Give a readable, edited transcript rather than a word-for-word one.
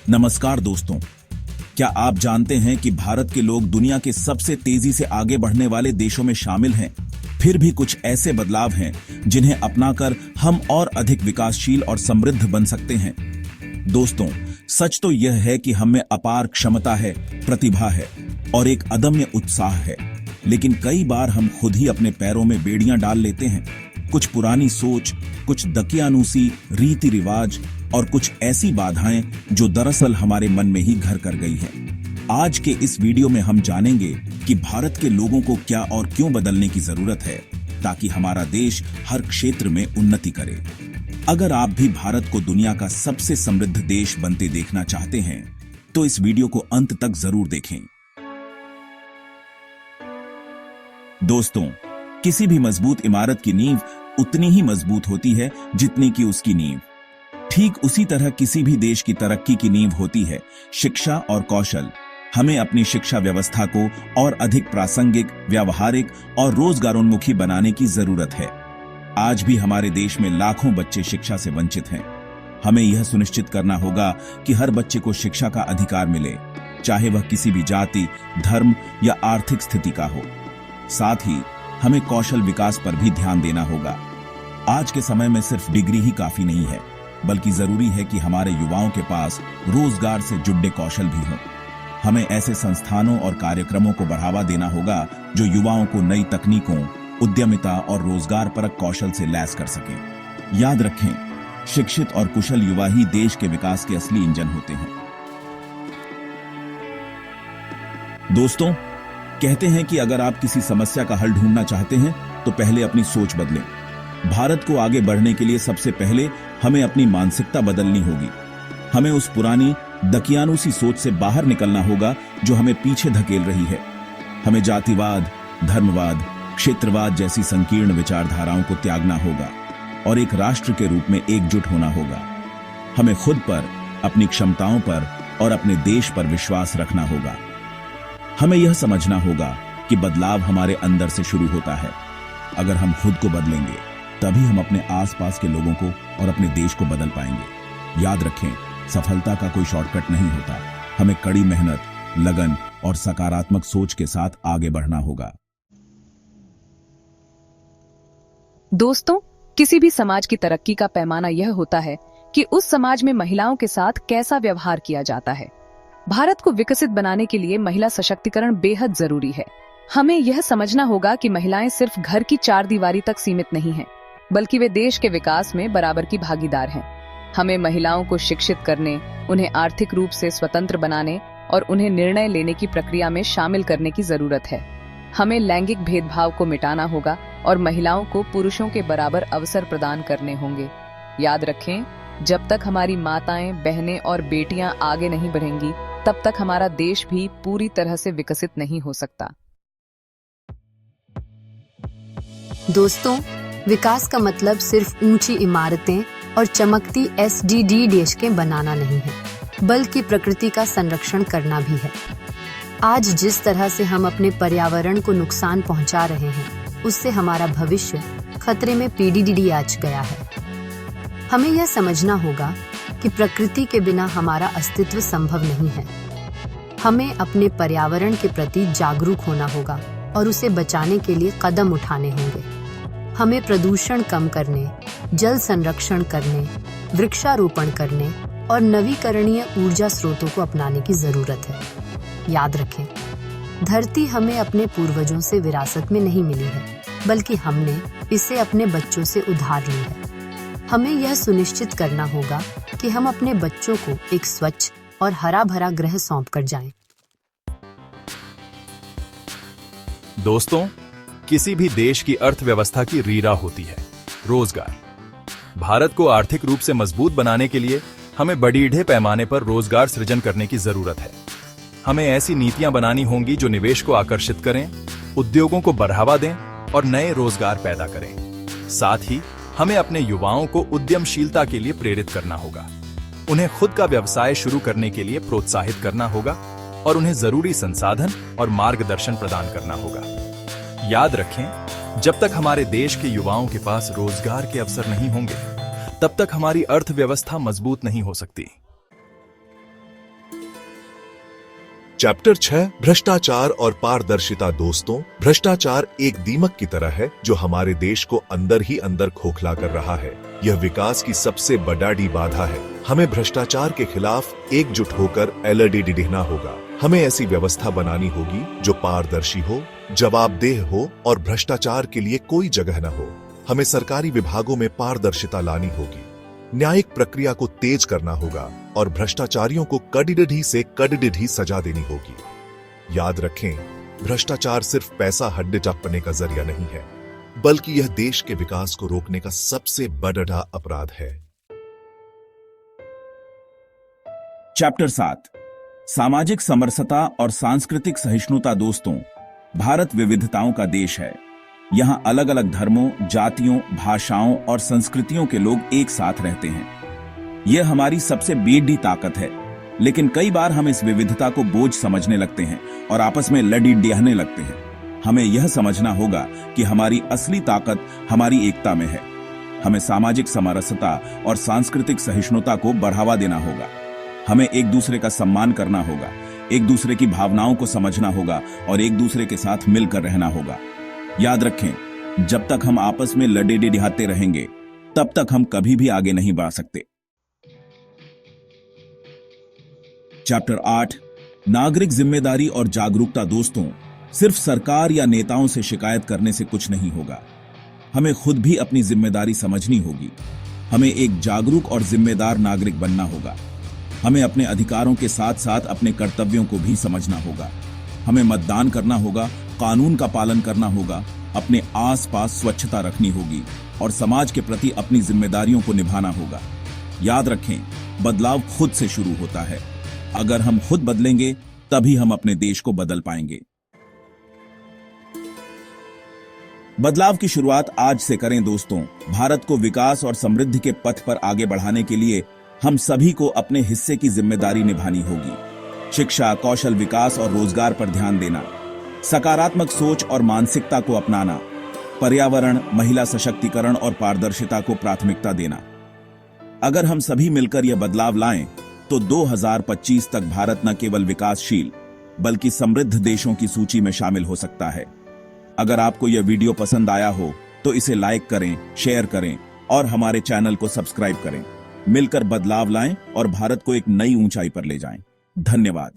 नमस्कार दोस्तों, क्या आप जानते हैं कि भारत के लोग दुनिया के सबसे तेजी से आगे बढ़ने वाले देशों में शामिल हैं? फिर भी कुछ ऐसे बदलाव हैं जिन्हें अपनाकर हम और अधिक विकासशील और समृद्ध बन सकते हैं। दोस्तों, सच तो यह है कि हम में अपार क्षमता है, प्रतिभा है और एक अदम्य उत्साह है, लेकिन कई बार हम खुद ही अपने पैरों में बेड़ियां डाल लेते हैं। कुछ पुरानी सोच, कुछ दकियानूसी रीति रिवाज और कुछ ऐसी बाधाएं जो दरअसल हमारे मन में ही घर कर गई हैं। आज के इस वीडियो में हम जानेंगे कि भारत के लोगों को क्या और क्यों बदलने की जरूरत है ताकि हमारा देश हर क्षेत्र में उन्नति करे। अगर आप भी भारत को दुनिया का सबसे समृद्ध देश बनते देखना चाहते हैं तो इस वीडियो को अंत तक जरूर देखें। दोस्तों, किसी भी मजबूत इमारत की नींव उतनी ही मजबूत होती है जितनी कि उसकी नींव। ठीक उसी तरह किसी भी देश की तरक्की की नींव होती है शिक्षा और कौशल। हमें अपनी शिक्षा व्यवस्था को और अधिक प्रासंगिक, व्यावहारिक और रोजगारोन्मुखी बनाने की जरूरत है। आज भी हमारे देश में लाखों बच्चे शिक्षा से वंचित हैं। हमें यह सुनिश्चित करना होगा कि हर बच्चे को शिक्षा का अधिकार मिले, चाहे वह किसी भी जाति, धर्म या आर्थिक स्थिति का हो। साथ ही हमें कौशल विकास पर भी ध्यान देना होगा। आज के समय में सिर्फ डिग्री ही काफी नहीं है, बल्कि जरूरी है कि हमारे युवाओं के पास रोजगार से जुड़े कौशल भी हों। हमें ऐसे संस्थानों और कार्यक्रमों को बढ़ावा देना होगा जो युवाओं को नई तकनीकों, उद्यमिता और रोजगार परक कौशल से लैस कर सकें। याद रखें, शिक्षित और कुशल युवा ही देश के विकास के असली इंजन होते हैं। दोस्तों, कहते हैं कि अगर आप किसी समस्या का हल ढूंढना चाहते हैं तो पहले अपनी सोच बदलें। भारत को आगे बढ़ने के लिए सबसे पहले हमें अपनी मानसिकता बदलनी होगी। हमें उस पुरानी दकियानूसी सोच से बाहर निकलना होगा जो हमें पीछे धकेल रही है। हमें जातिवाद, धर्मवाद, क्षेत्रवाद जैसी संकीर्ण विचारधाराओं को त्यागना होगा और एक राष्ट्र के रूप में एकजुट होना होगा। हमें खुद पर, अपनी क्षमताओं पर और अपने देश पर विश्वास रखना होगा। हमें यह समझना होगा कि बदलाव हमारे अंदर से शुरू होता है। अगर हम खुद को बदलेंगे तभी हम अपने आसपास के लोगों को और अपने देश को बदल पाएंगे। याद रखें, सफलता का कोई शॉर्टकट नहीं होता। हमें कड़ी मेहनत, लगन और सकारात्मक सोच के साथ आगे बढ़ना होगा। दोस्तों, किसी भी समाज की तरक्की का पैमाना यह होता है कि उस समाज में महिलाओं के साथ कैसा व्यवहार किया जाता है। भारत को विकसित बनाने के लिए महिला सशक्तिकरण बेहद जरूरी है। हमें यह समझना होगा कि महिलाएं सिर्फ घर की चार दीवारी तक सीमित नहीं हैं, बल्कि वे देश के विकास में बराबर की भागीदार हैं। हमें महिलाओं को शिक्षित करने, उन्हें आर्थिक रूप से स्वतंत्र बनाने और उन्हें निर्णय लेने की प्रक्रिया में शामिल करने की जरूरत है। हमें लैंगिक भेदभाव को मिटाना होगा और महिलाओं को पुरुषों के बराबर अवसर प्रदान करने होंगे। याद रखें, जब तक हमारी माताएं, बहनें और बेटियां आगे नहीं बढ़ेंगी, तब तक हमारा देश भी पूरी तरह से विकसित नहीं हो सकता। दोस्तों, विकास का मतलब सिर्फ ऊंची इमारतें और चमकती SDG डेस्कें बनाना नहीं है, बल्कि प्रकृति का संरक्षण करना भी है। आज जिस तरह से हम अपने पर्यावरण को नुकसान पहुंचा रहे हैं, उससे हमारा भविष्य खतरे में पीढ़ी आज गया है। हमें यह समझना होगा कि प्रकृति के बिना हमारा अस्तित्व संभव नहीं है। हमें अपने पर्यावरण के प्रति जागरूक होना होगा और उसे बचाने के लिए कदम उठाने होंगे। हमें प्रदूषण कम करने, जल संरक्षण करने, वृक्षारोपण करने और नवीकरणीय ऊर्जा स्रोतों को अपनाने की जरूरत है। याद रखें, धरती हमें अपने पूर्वजों से विरासत में नहीं मिली है, बल्कि हमने इसे अपने बच्चों से उधार ली है। हमें यह सुनिश्चित करना होगा कि हम अपने बच्चों को एक स्वच्छ और हरा भरा ग्रह सौंप कर जाएं। दोस्तों, किसी भी देश की अर्थव्यवस्था की रीढ़ होती है रोजगार। भारत को आर्थिक रूप से मजबूत बनाने के लिए हमें बड़ीढ़े पैमाने पर रोजगार सृजन करने की जरूरत है। हमें ऐसी नीतियां बनानी होंगी जो निवेश को आकर्षित करें, उद्योगों को बढ़ावा दें और नए रोजगार पैदा करें। साथ ही हमें अपने युवाओं को उद्यमशीलता के लिए प्रेरित करना होगा। उन्हें खुद का व्यवसाय शुरू करने के लिए प्रोत्साहित करना होगा और उन्हें जरूरी संसाधन और मार्गदर्शन प्रदान करना होगा। याद रखें, जब तक हमारे देश के युवाओं के पास रोजगार के अवसर नहीं होंगे, तब तक हमारी अर्थव्यवस्था मजबूत नहीं हो सकती। चैप्टर 6 भ्रष्टाचार और पारदर्शिता। दोस्तों, भ्रष्टाचार एक दीमक की तरह है जो हमारे देश को अंदर ही अंदर खोखला कर रहा है। यह विकास की सबसे बड़ी बाधा है। हमें भ्रष्टाचार के खिलाफ एकजुट होकर लड़ना होगा। हमें ऐसी व्यवस्था बनानी होगी जो पारदर्शी हो, जवाबदेह हो और भ्रष्टाचार के लिए कोई जगह न हो। हमें सरकारी विभागों में पारदर्शिता लानी होगी, न्यायिक प्रक्रिया को तेज करना होगा और भ्रष्टाचारियों को कड़िडढ़ी से कड़िडढ़ी सजा देनी होगी। याद रखें, भ्रष्टाचार सिर्फ पैसा हड्डे टप्पने का जरिया नहीं है, बल्कि यह देश के विकास को रोकने का सबसे बड़ा अपराध है। चैप्टर 7 सामाजिक समरसता और सांस्कृतिक सहिष्णुता। दोस्तों, भारत विविधताओं का देश है। यहाँ अलग अलग धर्मों, जातियों, भाषाओं और संस्कृतियों के लोग एक साथ रहते हैं। यह हमारी सबसे बड़ी ताकत है, लेकिन कई बार हम इस विविधता को बोझ समझने लगते हैं और आपस में लड़ने लगते हैं। हमें यह समझना होगा कि हमारी असली ताकत हमारी एकता में है। हमें सामाजिक समरसता और सांस्कृतिक सहिष्णुता को बढ़ावा देना होगा। हमें एक दूसरे का सम्मान करना होगा, एक दूसरे की भावनाओं को समझना होगा और एक दूसरे के साथ मिलकर रहना होगा। याद रखें, जब तक हम आपस में लड़ते रहेंगे, तब तक हम कभी भी आगे नहीं बढ़ सकते। चैप्टर 8 नागरिक जिम्मेदारी और जागरूकता। दोस्तों, सिर्फ सरकार या नेताओं से शिकायत करने से कुछ नहीं होगा। हमें खुद भी अपनी जिम्मेदारी समझनी होगी। हमें एक जागरूक और जिम्मेदार नागरिक बनना होगा। हमें अपने अधिकारों के साथ साथ अपने कर्तव्यों को भी समझना होगा। हमें मतदान करना होगा, कानून का पालन करना होगा, अपने आसपास स्वच्छता रखनी होगी और समाज के प्रति अपनी जिम्मेदारियों को निभाना होगा। याद रखें, बदलाव खुद से शुरू होता है। अगर हम खुद बदलेंगे, तभी हम अपने देश को बदल पाएंगे। बदलाव की शुरुआत आज से करें। दोस्तों, भारत को विकास और समृद्धि के पथ पर आगे बढ़ाने के लिए हम सभी को अपने हिस्से की जिम्मेदारी निभानी होगी। शिक्षा, कौशल विकास और रोजगार पर ध्यान देना, सकारात्मक सोच और मानसिकता को अपनाना, पर्यावरण, महिला सशक्तिकरण और पारदर्शिता को प्राथमिकता देना। अगर हम सभी मिलकर यह बदलाव लाएं, तो 2025 तक भारत न केवल विकासशील बल्कि समृद्ध देशों की सूची में शामिल हो सकता है। अगर आपको यह वीडियो पसंद आया हो तो इसे लाइक करें, शेयर करें और हमारे चैनल को सब्सक्राइब करें। मिलकर बदलाव लाएं और भारत को एक नई ऊंचाई पर ले जाएं। धन्यवाद।